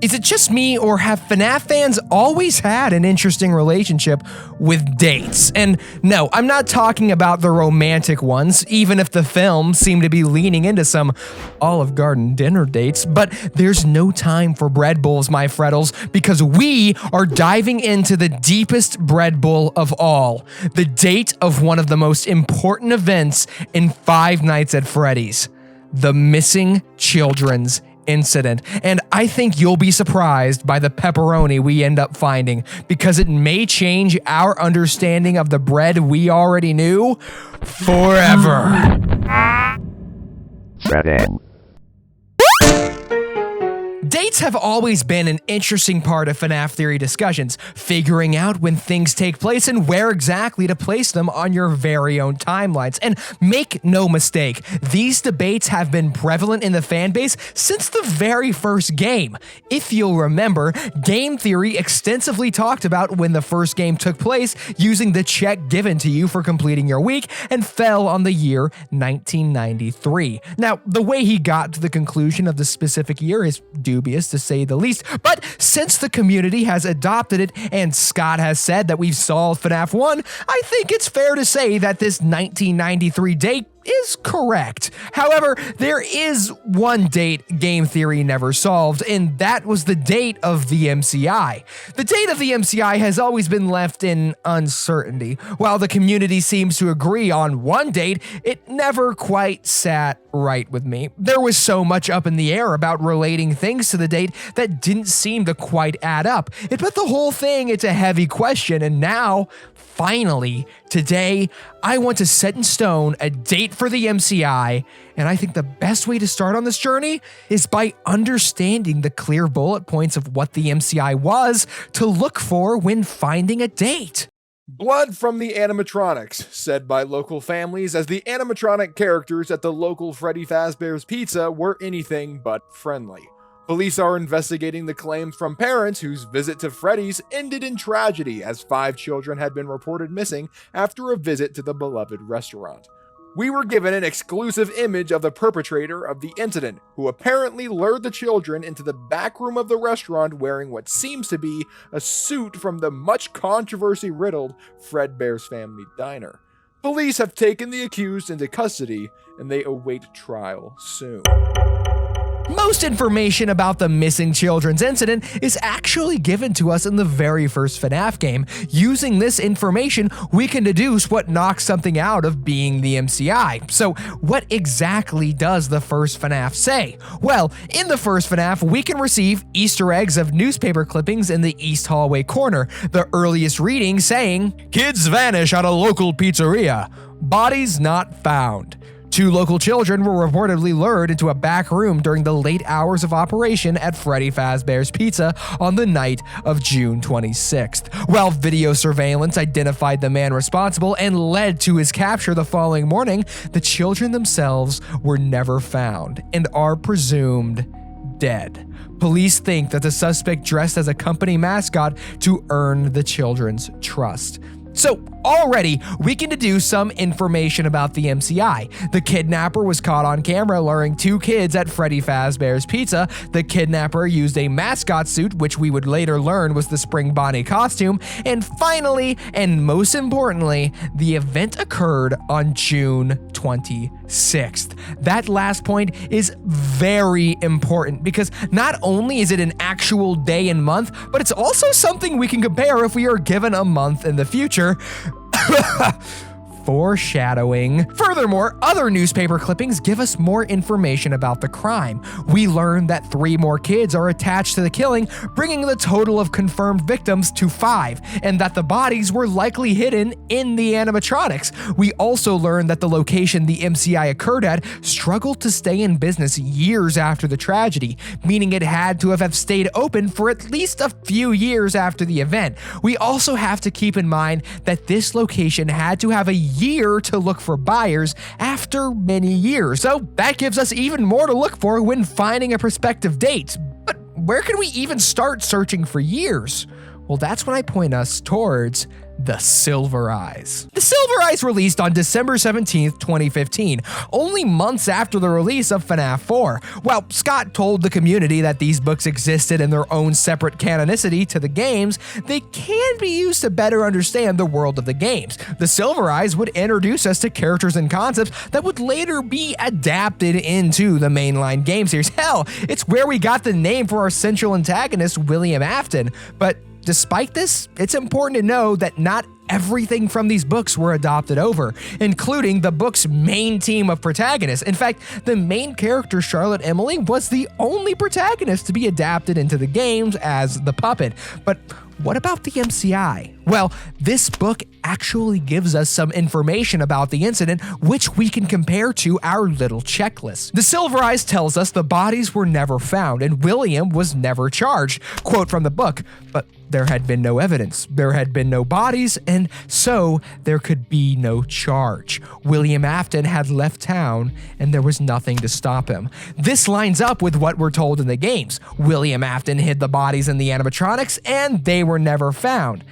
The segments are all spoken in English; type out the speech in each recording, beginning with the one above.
Is it just me, or have FNAF fans always had an interesting relationship with dates? And no, I'm not talking about the romantic ones, even if the film seemed to be leaning into some Olive Garden dinner dates, but there's no time for bread bowls, my Freddles, because we are diving into the deepest bread bowl of all, the date of one of the most important events in Five Nights at Freddy's, the missing children's incident. And I think you'll be surprised by the pepperoni we end up finding, because it may change our understanding of the bread we already knew forever. FREDD'N. Dates have always been an interesting part of FNAF theory discussions, figuring out when things take place and where exactly to place them on your very own timelines. And make no mistake, these debates have been prevalent in the fanbase since the very first game. If you'll remember, game theory extensively talked about when the first game took place, using the check given to you for completing your week, and fell on the year 1993. Now, the way he got to the conclusion of the specific year is dubious, to say the least, but since the community has adopted it and Scott has said that we've solved FNAF 1, I think it's fair to say that this 1993 date is correct. However, there is one date game theory never solved, and that was the date of the MCI. The date of the MCI has always been left in uncertainty. While the community seems to agree on one date, it never quite sat right with me. There was so much up in the air about relating things to the date that didn't seem to quite add up. It put the whole thing into a heavy question, and now, finally, today, I want to set in stone a date for the MCI, and I think the best way to start on this journey is by understanding the clear bullet points of what the MCI was to look for when finding a date. Blood from the animatronics, said by local families, as the animatronic characters at the local Freddy Fazbear's Pizza were anything but friendly. Police are investigating the claims from parents whose visit to Freddy's ended in tragedy, as 5 children had been reported missing after a visit to the beloved restaurant. We were given an exclusive image of the perpetrator of the incident, who apparently lured the children into the back room of the restaurant wearing what seems to be a suit from the much controversy-riddled Fredbear's Family Diner. Police have taken the accused into custody, and they await trial soon. Most information about the missing children's incident is actually given to us in the very first FNAF game. Using this information, we can deduce what knocks something out of being the MCI. So what exactly does the first FNAF say? Well, in the first FNAF, we can receive Easter eggs of newspaper clippings in the east hallway corner. The earliest reading saying, "Kids vanish at a local pizzeria. Bodies not found." 2 local children were reportedly lured into a back room during the late hours of operation at Freddy Fazbear's Pizza on the night of June 26th. While video surveillance identified the man responsible and led to his capture the following morning, the children themselves were never found and are presumed dead. Police think that the suspect dressed as a company mascot to earn the children's trust. So already, we can deduce some information about the MCI. The kidnapper was caught on camera luring 2 kids at Freddy Fazbear's Pizza. The kidnapper used a mascot suit, which we would later learn was the Spring Bonnie costume. And finally, and most importantly, the event occurred on June 26th. That last point is very important because not only is it an actual day and month, but it's also something we can compare if we are given a month in the future. Foreshadowing. Furthermore, other newspaper clippings give us more information about the crime. We learn that 3 more kids are attached to the killing, bringing the total of confirmed victims to 5, and that the bodies were likely hidden in the animatronics. We also learn that the location the MCI occurred at struggled to stay in business years after the tragedy, meaning it had to have stayed open for at least a few years after the event. We also have to keep in mind that this location had to have a year to look for buyers after many years. So that gives us even more to look for when finding a prospective date. But where can we even start searching for years? Well, that's when I point us towards The Silver Eyes. The Silver Eyes released on December 17th, 2015, only months after the release of Fnaf 4. While Scott told the community that these books existed in their own separate canonicity to the games, they can be used to better understand the world of the games. The Silver Eyes would introduce us to characters and concepts that would later be adapted into the mainline game series. Hell, it's where we got the name for our central antagonist, William Afton. But despite this, it's important to know that not everything from these books were adopted over, including the book's main team of protagonists. In fact, the main character, Charlotte Emily, was the only protagonist to be adapted into the games as the puppet. But what about the MCI? Well, this book actually gives us some information about the incident, which we can compare to our little checklist. The Silver Eyes tells us the bodies were never found and William was never charged. Quote from the book, but there had been no evidence, there had been no bodies, and so there could be no charge. William Afton had left town and there was nothing to stop him. This lines up with what we're told in the games. William Afton hid the bodies in the animatronics and they were never found.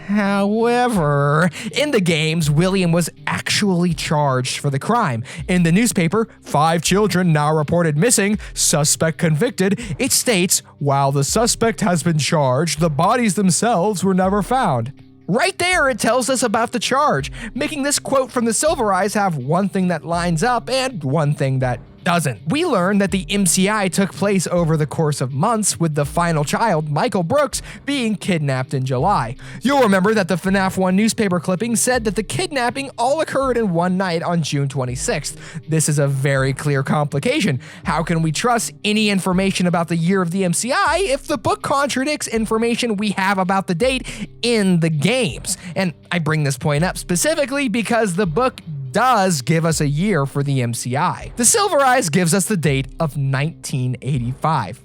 However, in the games, William was actually charged for the crime. In the newspaper, 5 children now reported missing, suspect convicted, it states, while the suspect has been charged, the bodies themselves were never found. Right there, it tells us about the charge, making this quote from the Silver Eyes have one thing that lines up and one thing that doesn't. We learn that the MCI took place over the course of months, with the final child, Michael Brooks, being kidnapped in July. You'll remember that the Fnaf 1 newspaper clipping said that the kidnapping all occurred in one night on June 26th. This is a very clear complication. How can we trust any information about the year of the MCI if the book contradicts information we have about the date in the games? And I bring this point up specifically because the book does give us a year for the MCI. The Silver Eyes gives us the date of 1985.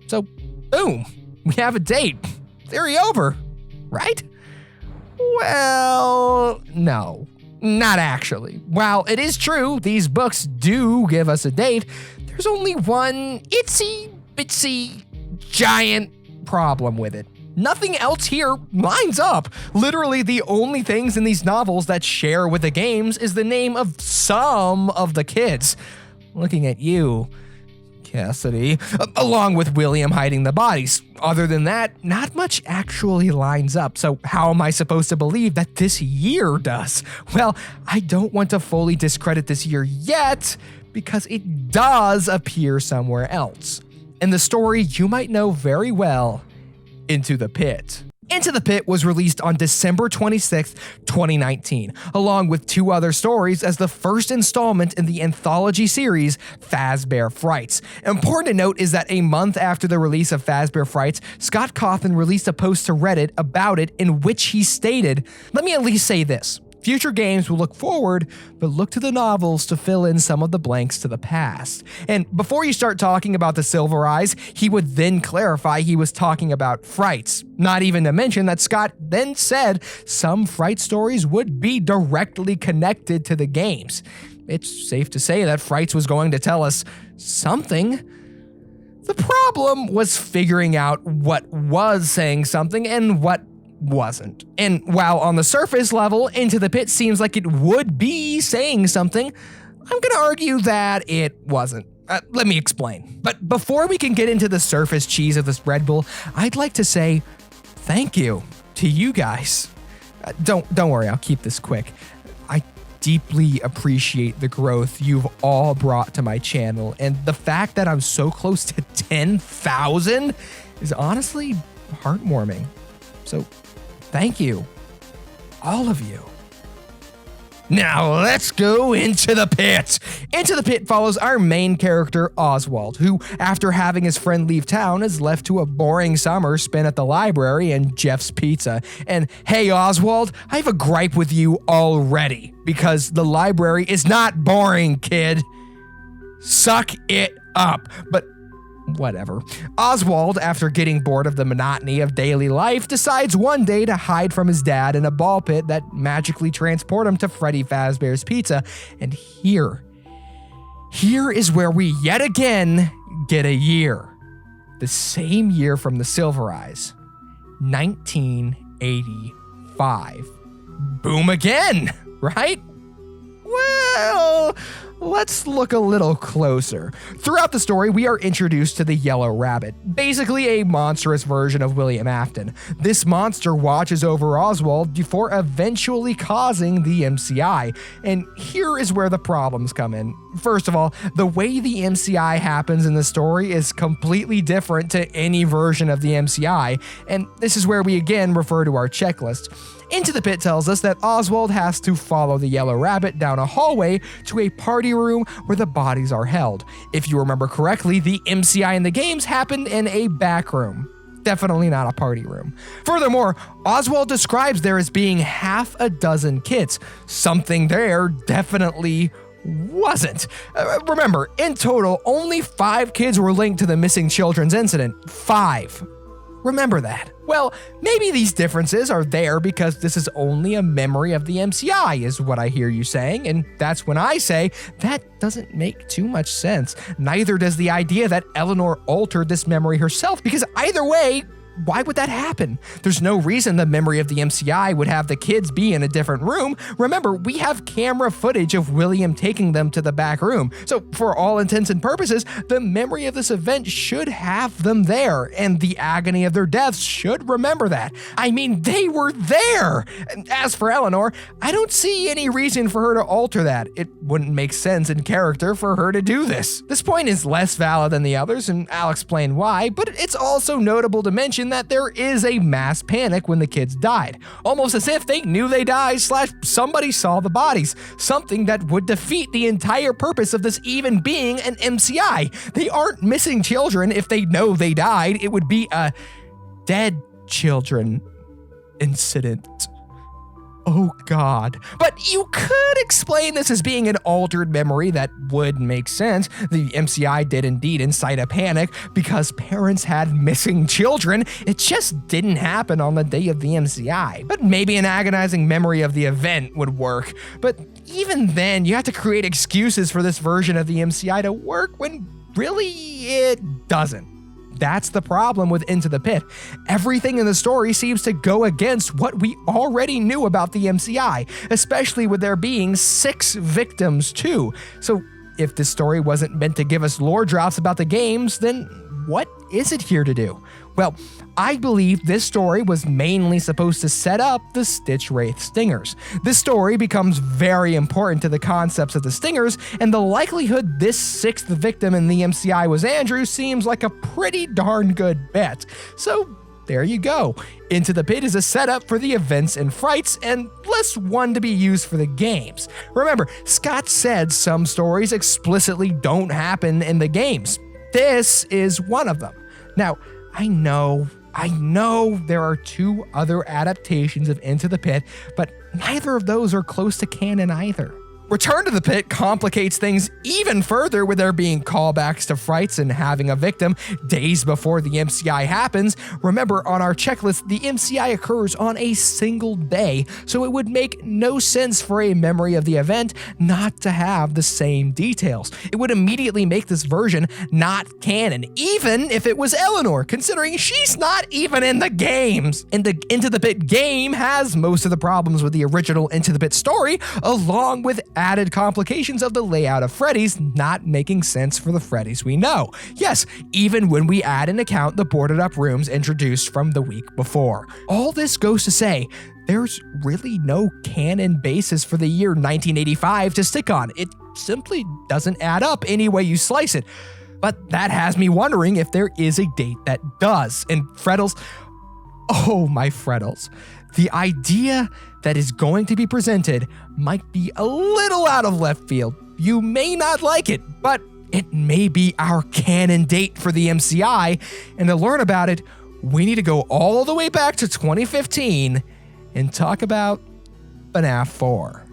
So, boom, we have a date. Theory over, right? Well, no, not actually. While it is true, these books do give us a date, there's only one itsy bitsy giant problem with it. Nothing else here lines up. Literally, the only things in these novels that share with the games is the name of some of the kids. Looking at you, Cassidy, along with William hiding the bodies. Other than that, not much actually lines up. So how am I supposed to believe that this year does? Well, I don't want to fully discredit this year yet, because it does appear somewhere else. In the story you might know very well, Into the Pit. Into the Pit was released on December 26th, 2019, along with 2 other stories as the first installment in the anthology series Fazbear Frights. Important to note is that a month after the release of Fazbear Frights, Scott Cawthon released a post to Reddit about it in which he stated, "Let me at least say this. Future games will look forward, but look to the novels to fill in some of the blanks to the past." And before you start talking about the Silver Eyes, he would then clarify he was talking about Frights. Not even to mention that Scott then said some Fright stories would be directly connected to the games. It's safe to say that Frights was going to tell us something. The problem was figuring out what was saying something and what wasn't. And while on the surface level, Into the Pit seems like it would be saying something, I'm gonna argue that it wasn't. Let me explain. But before we can get into the surface cheese of this Red Bull, I'd like to say thank you to you guys. Don't worry, I'll keep this quick. I deeply appreciate the growth you've all brought to my channel, and the fact that I'm so close to 10,000 is honestly heartwarming. So thank you, all of you. Now let's go into the pit. Into the Pit follows our main character, Oswald, who, after having his friend leave town, is left to a boring summer spent at the library and Jeff's Pizza. And hey, Oswald, I have a gripe with you already, because the library is not boring, kid. Suck it up. But whatever. Oswald, after getting bored of the monotony of daily life, decides one day to hide from his dad in a ball pit that magically transport him to Freddy Fazbear's Pizza. And here is where we yet again get a year. The same year from the Silver Eyes, 1985. 5. Boom again, right? Well, let's look a little closer. Throughout the story, we are introduced to the Yellow Rabbit, basically a monstrous version of William Afton. This monster watches over Oswald before eventually causing the MCI, and here is where the problems come in. First of all, the way the MCI happens in the story is completely different to any version of the MCI, and this is where we again refer to our checklist. Into the Pit tells us that Oswald has to follow the Yellow Rabbit down a hallway to a party room where the bodies are held. If you remember correctly, the MCI in the games happened in a back room. Definitely not a party room. Furthermore, Oswald describes there as being half a dozen kids. Something there definitely wasn't. Remember, in total, only 5 kids were linked to the missing children's incident. 5. Remember that. Well, maybe these differences are there because this is only a memory of the MCI, is what I hear you saying, and that's when I say that doesn't make too much sense. Neither does the idea that Eleanor altered this memory herself, because either way, why would that happen? There's no reason the memory of the MCI would have the kids be in a different room. Remember, we have camera footage of William taking them to the back room. So for all intents and purposes, the memory of this event should have them there, and the agony of their deaths should remember that. I mean, they were there. As for Eleanor, I don't see any reason for her to alter that. It wouldn't make sense in character for her to do this. This point is less valid than the others, and I'll explain why, but it's also notable to mention that there is a mass panic when the kids died, almost as if they knew they died / somebody saw the bodies, something that would defeat the entire purpose of this even being an MCI. They aren't missing children if they know they died. It would be a dead children incident. Oh God. But you could explain this as being an altered memory. That would make sense. The MCI did indeed incite a panic because parents had missing children. It just didn't happen on the day of the MCI. But maybe an agonizing memory of the event would work. But even then, you have to create excuses for this version of the MCI to work when really it doesn't. That's the problem with Into the Pit. Everything in the story seems to go against what we already knew about the MCI, especially with there being 6 victims too. So if this story wasn't meant to give us lore drops about the games, then what is it here to do? Well, I believe this story was mainly supposed to set up the Stitch Wraith Stingers. This story becomes very important to the concepts of the Stingers, and the likelihood this 6th victim in the MCI was Andrew seems like a pretty darn good bet. So there you go. Into the Pit is a setup for the events and frights, and less one to be used for the games. Remember, Scott said some stories explicitly don't happen in the games. This is one of them. Now, I know there are 2 other adaptations of Into the Pit, but neither of those are close to canon either. Return to the Pit complicates things even further with there being callbacks to frights and having a victim days before the MCI happens. Remember, on our checklist, the MCI occurs on a single day, so it would make no sense for a memory of the event not to have the same details. It would immediately make this version not canon, even if it was Eleanor, considering she's not even in the games. And the Into the Pit game has most of the problems with the original Into the Pit story, along with added complications of the layout of Freddy's not making sense for the Freddy's we know. Yes, even when we add into account the boarded up rooms introduced from the week before. All this goes to say, there's really no canon basis for the year 1985 to stick on. It simply doesn't add up any way you slice it. But that has me wondering if there is a date that does. And Freddles, oh my Freddles, the idea that is going to be presented might be a little out of left field. You may not like it, but it may be our canon date for the MCI, and to learn about it, we need to go all the way back to 2015 and talk about Fnaf 4.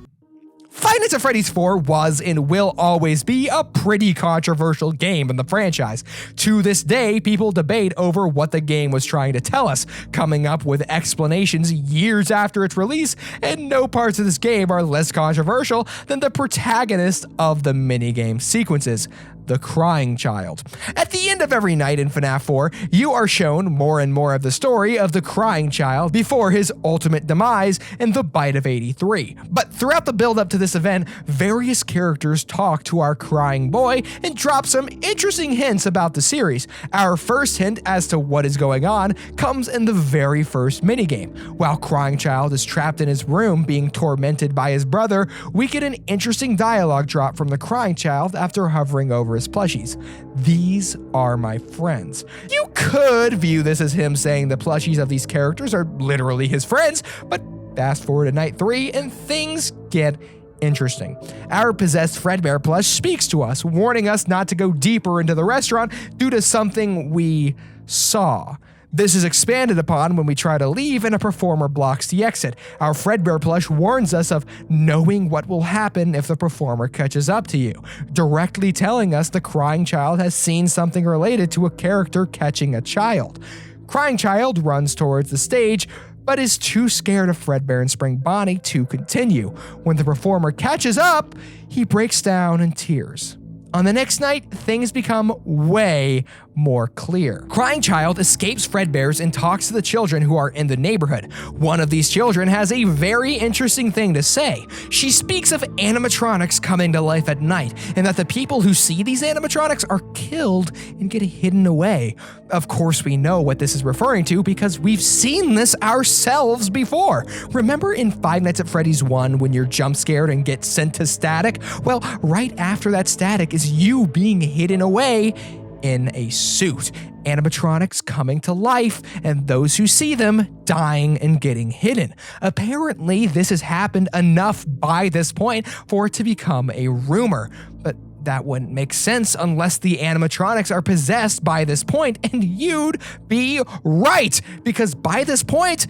Five Nights at Freddy's 4 was and will always be a pretty controversial game in the franchise. To this day, people debate over what the game was trying to tell us, coming up with explanations years after its release, and no parts of this game are less controversial than the protagonist of the minigame sequences, the crying child. At the end of every night in FNAF 4, you are shown more and more of the story of the crying child before his ultimate demise in the Bite of 83. But throughout the build up to this event, various characters talk to our crying boy and drop some interesting hints about the series. Our first hint as to what is going on comes in the very first minigame. While crying child is trapped in his room being tormented by his brother, we get an interesting dialogue drop from the crying child after hovering over his plushies. These are my friends. You could view this as him saying the plushies of these characters are literally his friends, but fast forward to night 3 and things get interesting. Our possessed Fredbear plush speaks to us, warning us not to go deeper into the restaurant due to something we saw. This is expanded upon when we try to leave and a performer blocks the exit. Our Fredbear plush warns us of knowing what will happen if the performer catches up to you, directly telling us the crying child has seen something related to a character catching a child. Crying child runs towards the stage, but is too scared of Fredbear and Spring Bonnie to continue. When the performer catches up, he breaks down in tears. On the next night, things become way more clear. Crying Child escapes Fredbear's and talks to the children who are in the neighborhood. One of these children has a very interesting thing to say. She speaks of animatronics coming to life at night, and that the people who see these animatronics are killed and get hidden away. Of course, we know what this is referring to because we've seen this ourselves before. Remember in Five Nights at Freddy's 1 when you're jump scared and get sent to static? Well, right after that static is you being hidden away in a suit. Animatronics coming to life, and those who see them dying and getting hidden. Apparently, this has happened enough by this point for it to become a rumor, but that wouldn't make sense unless the animatronics are possessed by this point, and you'd be right, because by this point,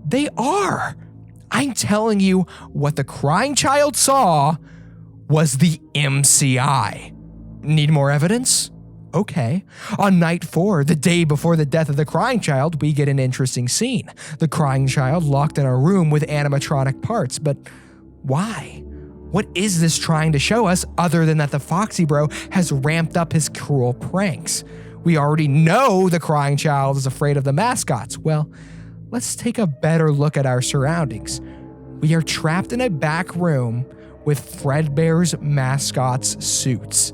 they are. I'm telling you, what the crying child saw was the MCI. Need more evidence? Okay. On night 4, the day before the death of the crying child, we get an interesting scene. The crying child locked in a room with animatronic parts, but why? What is this trying to show us other than that the Foxy Bro has ramped up his cruel pranks? We already know the crying child is afraid of the mascots. Well, let's take a better look at our surroundings. We are trapped in a back room with Fredbear's mascots' suits.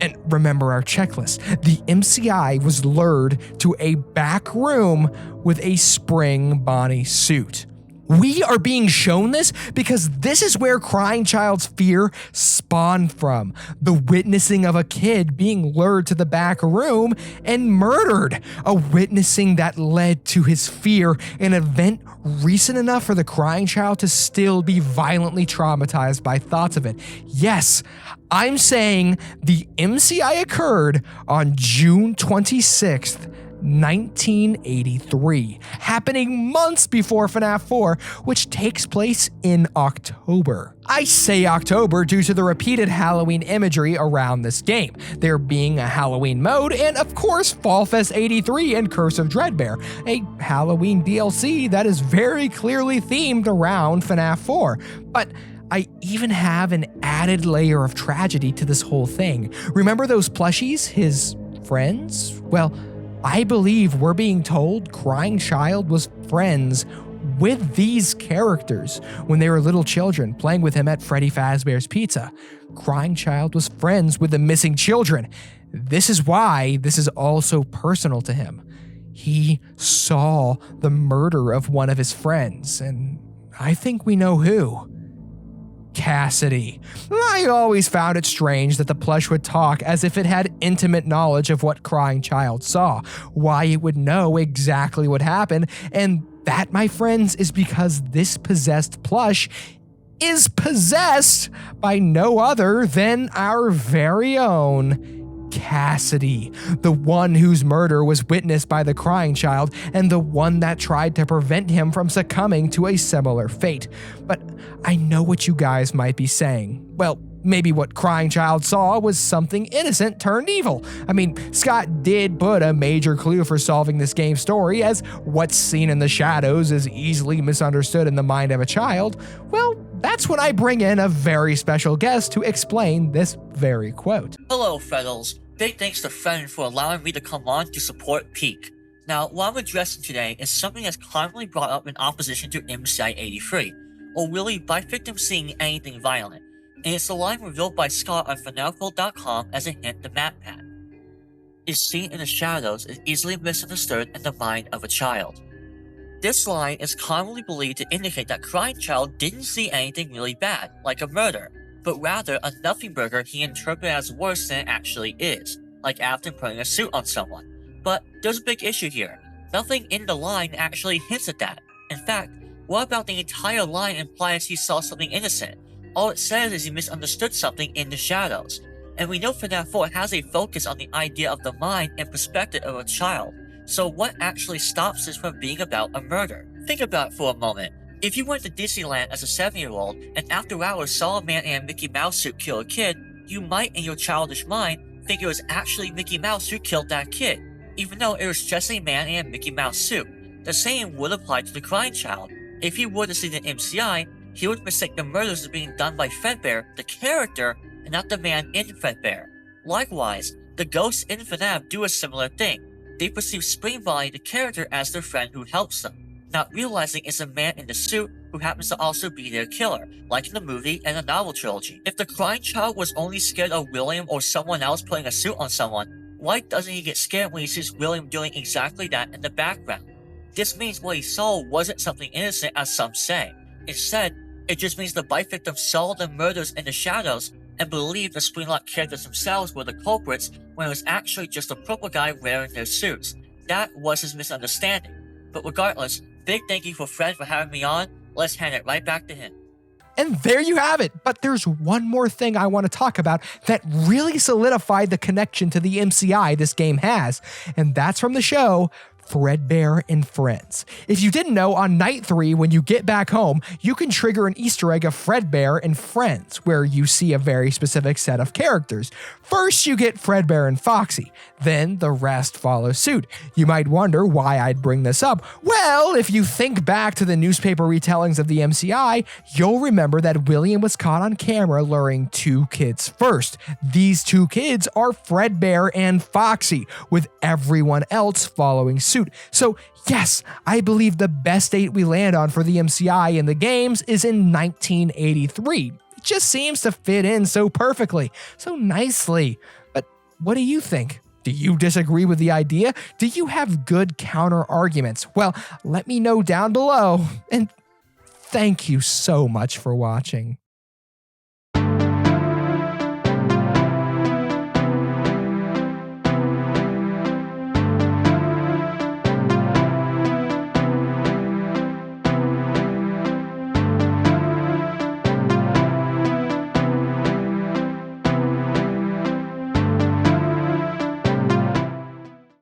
And remember our checklist. The MCI was lured to a back room with a Spring Bonnie suit. We are being shown this because this is where Crying Child's fear spawned from. The witnessing of a kid being lured to the back room and murdered. A witnessing that led to his fear, an event recent enough for the Crying Child to still be violently traumatized by thoughts of it. Yes, I'm saying the MCI occurred on June 26th, 1983, happening months before FNAF 4, which takes place in October. I say October due to the repeated Halloween imagery around this game, there being a Halloween mode, and of course Fall Fest 83 and Curse of Dreadbear, a Halloween DLC that is very clearly themed around FNAF 4. But I even have an added layer of tragedy to this whole thing. Remember those plushies, his friends? Well, I believe we're being told Crying Child was friends with these characters when they were little children playing with him at Freddy Fazbear's Pizza. Crying Child was friends with the missing children. This is why this is all so personal to him. He saw the murder of one of his friends, and I think we know who. Cassidy. I always found it strange that the plush would talk as if it had intimate knowledge of what Crying Child saw, why it would know exactly what happened, and that, my friends, is because this possessed plush is possessed by no other than our very own Cassidy, the one whose murder was witnessed by the Crying Child and the one that tried to prevent him from succumbing to a similar fate. But I know what you guys might be saying. Well, maybe what Crying Child saw was something innocent turned evil. I mean, Scott did put a major clue for solving this game's story, as what's seen in the shadows is easily misunderstood in the mind of a child. Well, that's when I bring in a very special guest to explain this very quote. Hello, Freddles. Big thanks to FREDD'N for allowing me to come on to support Peak. Now, what I'm addressing today is something that's commonly brought up in opposition to MCI 83, or really by victims seeing anything violent, and it's a line revealed by Scott on Fnaf.com as a hint to matpat. Is seen in the shadows is easily misunderstood in the mind of a child. This line is commonly believed to indicate that crying child didn't see anything really bad, like a murder, but rather a nothing burger he interpreted as worse than it actually is, like Afton putting a suit on someone. But there's a big issue here. Nothing in the line actually hints at that. In fact, what about the entire line implies he saw something innocent? All it says is he misunderstood something in the shadows. And we know FNAF 4 has a focus on the idea of the mind and perspective of a child. So what actually stops this from being about a murder? Think about it for a moment. If you went to Disneyland as a 7-year-old and after hours saw a man in a Mickey Mouse suit kill a kid, you might in your childish mind think it was actually Mickey Mouse who killed that kid, even though it was just a man in a Mickey Mouse suit. The same would apply to the crying child. If he were to see the MCI, he would mistake the murders as being done by Fredbear, the character, and not the man in Fredbear. Likewise, the ghosts in FNAF do a similar thing. They perceive Springbody, the character, as their friend who helps them, not realizing it's a man in the suit who happens to also be their killer, like in the movie and the novel trilogy. If the crying child was only scared of William or someone else putting a suit on someone, why doesn't he get scared when he sees William doing exactly that in the background? This means what he saw wasn't something innocent as some say. Instead, it just means the bite victim saw the murders in the shadows and believed the Springlock characters themselves were the culprits when it was actually just a purple guy wearing their suits. That was his misunderstanding. But regardless, big thank you for Fred for having me on. Let's hand it right back to him. And there you have it. But there's one more thing I want to talk about that really solidified the connection to the MCI this game has, and that's from the show Fredbear and Friends. If you didn't know, on night 3, when you get back home, you can trigger an Easter egg of Fredbear and Friends, where you see a very specific set of characters. First, you get Fredbear and Foxy. Then the rest follow suit. You might wonder why I'd bring this up. Well, if you think back to the newspaper retellings of the MCI, you'll remember that William was caught on camera luring 2 kids first. These 2 kids are Fredbear and Foxy, with everyone else following suit. So yes, I believe the best date we land on for the MCI in the games is in 1983. It just seems to fit in so perfectly, so nicely. But what do you think? Do you disagree with the idea? Do you have good counter arguments? Well, let me know down below, and thank you so much for watching.